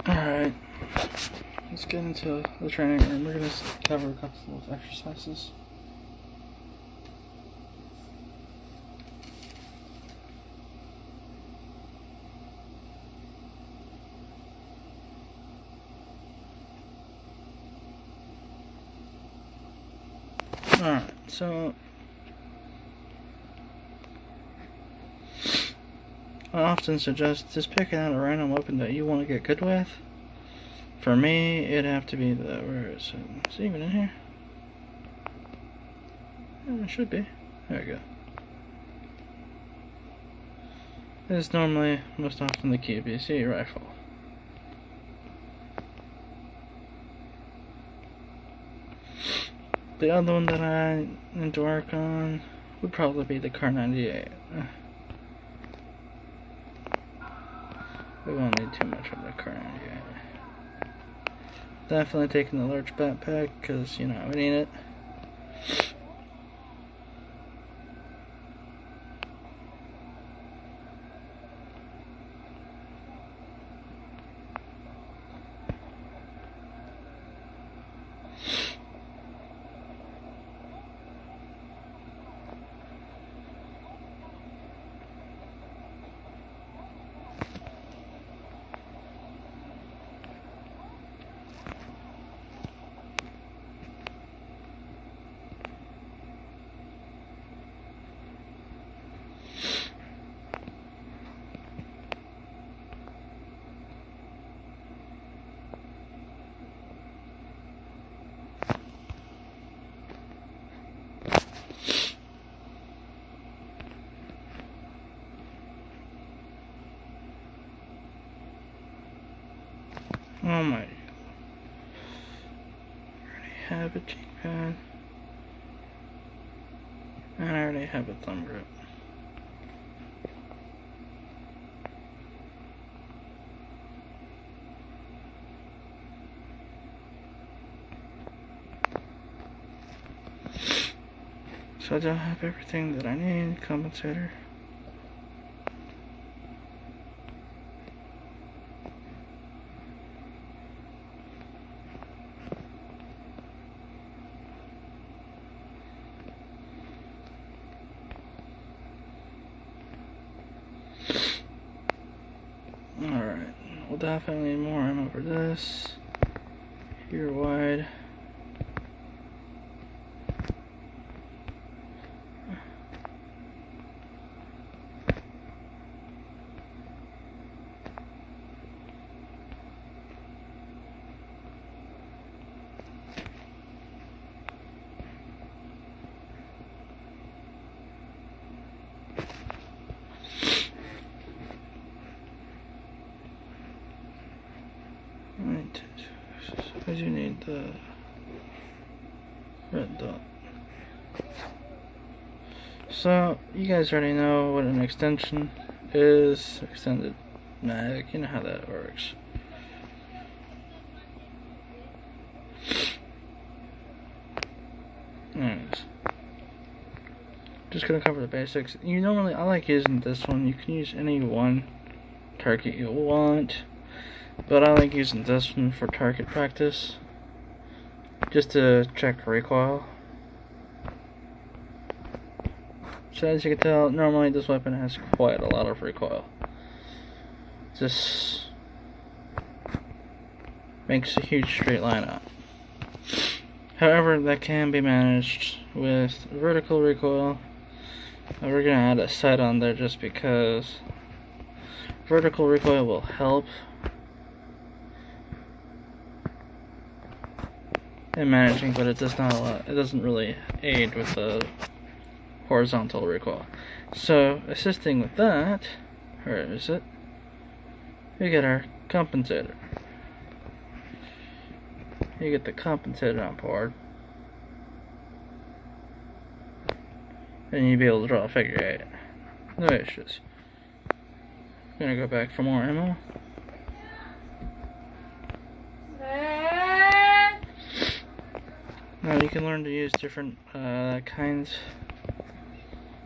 Alright, let's get into the training room. We're going to cover a couple of exercises. Alright, so I often suggest just picking out a random weapon that you want to get good with. For me, it'd have to be the, where is it? Is it even in here? It should be. There we go. It's normally, most often, the QBC rifle. The other one that I need to work on would probably be the Kar 98. We won't need too much of the Kar 98. Definitely taking the large backpack because, you know, we need it. Oh my. I already have a cheekpad. And I already have a thumb grip. So I don't have everything that I need. Compensator. Alright, we'll definitely need more ammo for this. Here wide. Right, I do need the red dot. So, you guys already know what an extension is, extended mag, you know how that works. Anyways, just gonna cover the basics. I like using this one. You can use any one target you want. But I like using this one for target practice, just to check recoil. So as you can tell, normally this weapon has quite a lot of recoil. This makes a huge straight line up. However, that can be managed with vertical recoil. We're going to add a sight on there just because vertical recoil will help in managing, but it doesn't really aid with the horizontal recoil. So assisting with that, where is it? We get our compensator. You get the compensator on board, and you'll be able to draw a figure 8. No issues. I'm gonna go back for more ammo. Now you can learn to use different kinds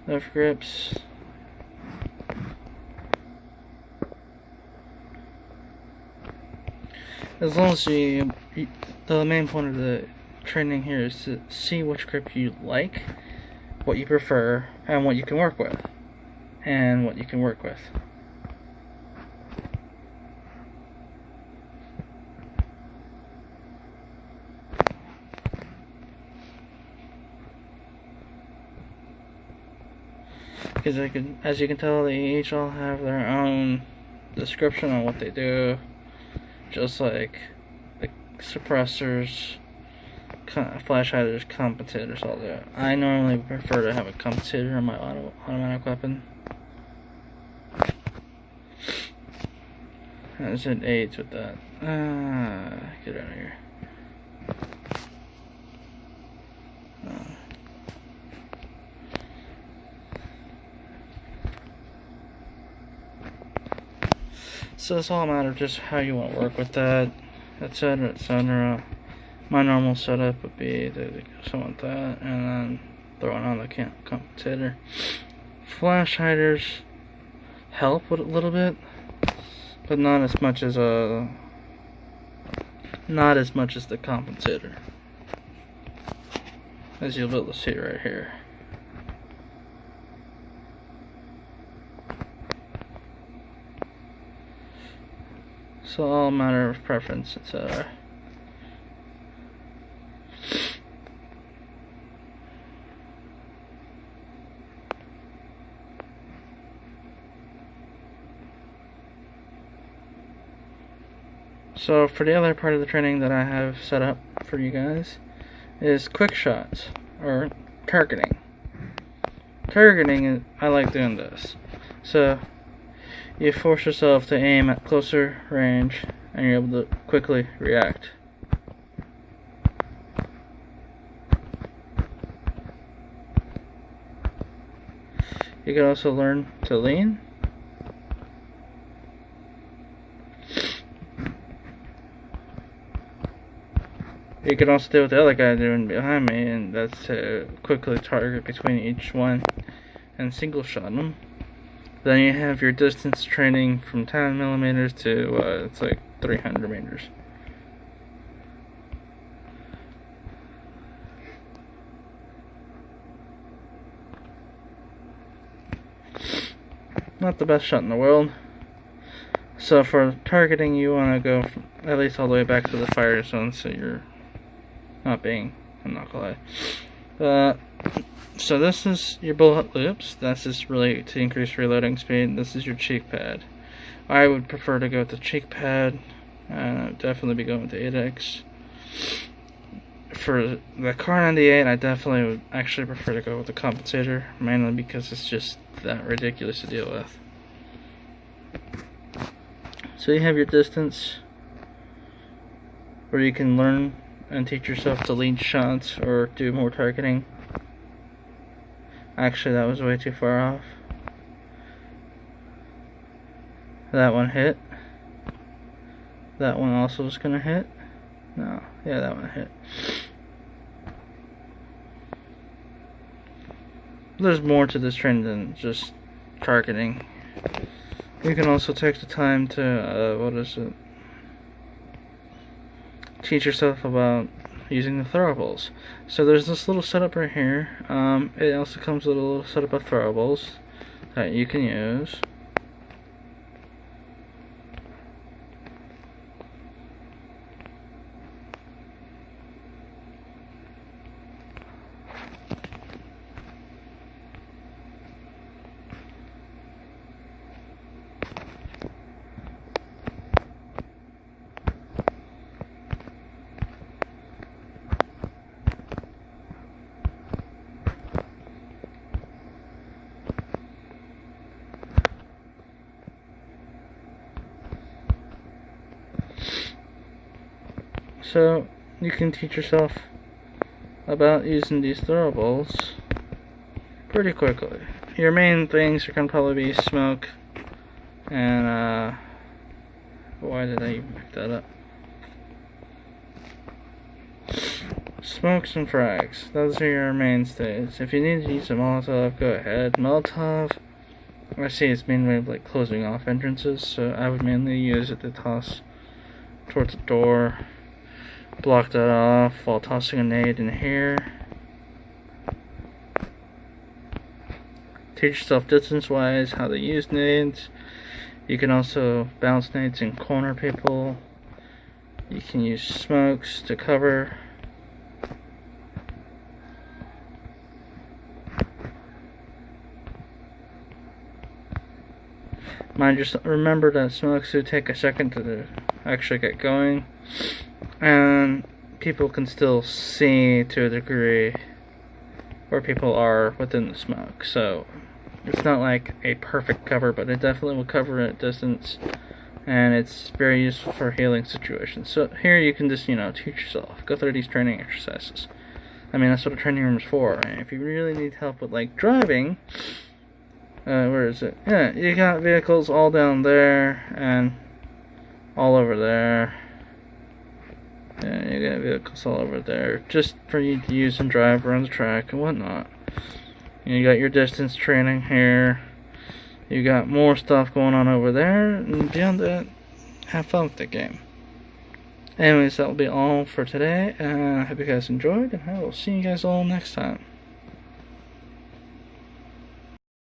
of grips. as long as the main point of the training here is to see which grip you like, what you prefer, and what you can work with. Because as you can tell, they each all have their own description on what they do, just like the suppressors, flash hiders, compensators, all that. I normally prefer to have a compensator on my automatic weapon, as it aids with that. Get out of here. So it's all a matter of just how you want to work with that, etc., etc. My normal setup would be to do something like that, and then throw it on the compensator. Flash hiders help with it a little bit, but not as much as the compensator, as you'll be able to see right here. So all a matter of preference, etc. So for the other part of the training that I have set up for you guys is quick shots, or targeting. Targeting, I like doing this. So you force yourself to aim at closer range, and you're able to quickly react. You can also learn to lean. You can also do what the other guy doing behind me, and that's to quickly target between each one and single shot them. Then you have your distance training from 10 millimeters to it's like 300 meters. Not the best shot in the world. So for targeting, you want to go at least all the way back to the fire zone, so you're not being, I'm not gonna lie. So this is your bullet loops. That's just really to increase reloading speed. This is your cheek pad. I would prefer to go with the cheek pad, and I would definitely be going with the 8X. For the Car 98, I definitely would actually prefer to go with the compensator, mainly because it's just that ridiculous to deal with. So you have your distance, where you can learn and teach yourself to lead shots or do more targeting. Actually, that was way too far off. That one hit. That one also was gonna hit. No, yeah, that one hit. There's more to this training than just targeting. You can also take the time to, teach yourself about using the throwables. So there's this little setup right here. It also comes with a little setup of throwables that you can use. So you can teach yourself about using these throwables pretty quickly. Your main things are going to probably be smoke and why did I even pick that up? Smokes and frags. Those are your mainstays. If you need to use a Molotov, go ahead. Molotov, I see it's mainly like closing off entrances, so I would mainly use it to toss towards the door. Block that off while tossing a nade in here. Teach yourself distance-wise how to use nades. You can also bounce nades and corner people. You can use smokes to cover. Mind just remember that smokes do take a second to actually get going, and people can still see to a degree where people are within the smoke, so it's not like a perfect cover, but it definitely will cover at distance, and it's very useful for healing situations. So here you can just, teach yourself, go through these training exercises. I mean, that's what a training room is for. And if you really need help with like driving, where is it? Yeah, you got vehicles all down there and all over there. Yeah, you got vehicles all over there just for you to use and drive around the track and whatnot. You got your distance training here. You got more stuff going on over there, and beyond that, have fun with the game. Anyways, that will be all for today. I hope you guys enjoyed, and I will see you guys all next time.